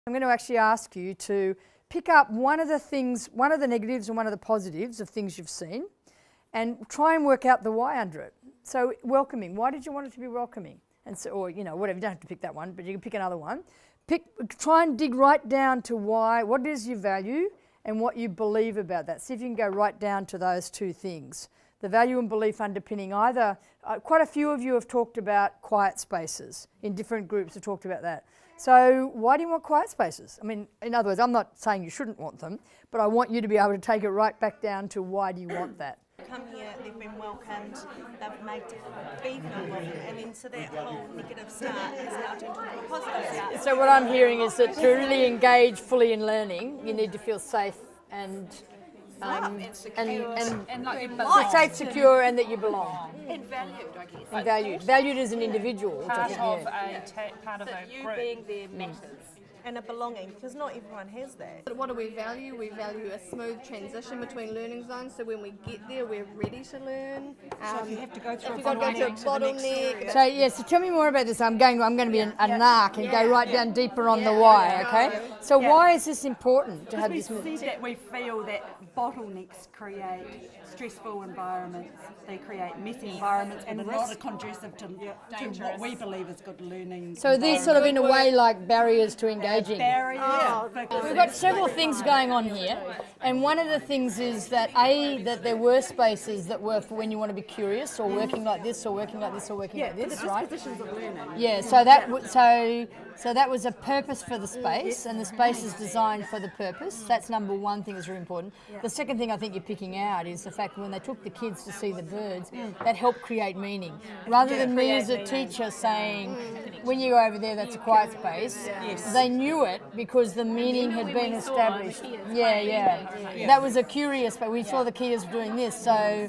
I'm going to actually ask you to pick up one of the things, one of the negatives and one of the positives of things you've seen, and try and work out the why under it. So welcoming, why did you want it to be welcoming? And so, or whatever, you don't have to pick that one, but you can pick another one. Try and dig right down to why, what it is you value and what you believe about that. See if you can go right down to those two things. The value and belief underpinning either, quite a few of you have talked about quiet spaces, in different groups have talked about that. So why do you want quiet spaces? I mean, in other words, I'm not saying you shouldn't want them, but I want you to be able to take it right back down to why do you want that? Come here, they've been welcomed, they've made be feel welcome, and then so that whole negative start is now turned into a positive start. So what I'm hearing is that to really engage fully in learning, you need to feel safe and safe, secure, and that you belong. And valued, I guess. And valued. Valued as an individual. Part of a You group. being there matters. And a belonging, because not everyone has that. But what do we value? We value a smooth transition between learning zones, so when we get there, we're ready to learn. So if you have to go through if you've got to go through a bottleneck. So yeah, so tell me more about this. I'm going to be a narc and go right down deeper on the why, okay? So why is this important to have we this? said that we feel that bottlenecks create stressful environments, they create messy environments, and are not conducive to what we believe is good learning. So these sort of in a way like barriers to engaging. Barriers. We've got several things going on here, and one of the things is that that there were spaces that were for when you want to be curious, or working like this, or working like this, or working like this, right? Positions of learning. Yeah. So that was a purpose for the space, and the space is designed for the purpose. That's number one thing that's really important. The second thing I think you're picking out is the fact when they took the kids to see the birds, that helped create meaning. Rather than me as a teacher saying, when you go over there, that's a quiet space. They knew it because the meaning had been established. That was a curious, but we saw the kids doing this, so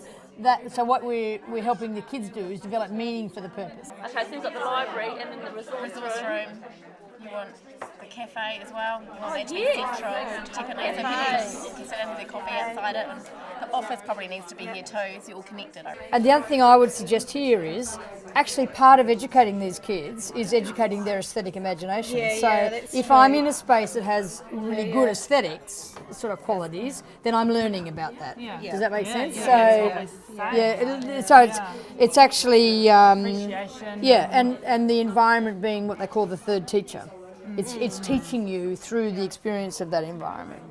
what we're helping the kids do is develop meaning for the purpose. Okay, so you've got the library and then the resource room. You want the cafe as well. You want that to be central. Typically, so people can sit in with their coffee outside it. And the office probably needs to be here too, so you're all connected. And the other thing I would suggest here is actually part of educating these kids is educating their aesthetic imagination. If I'm in a space that has really good aesthetics, sort of qualities, then I'm learning about that. Does that make sense? So it's actually and the environment being what they call the third teacher. It's teaching you through the experience of that environment.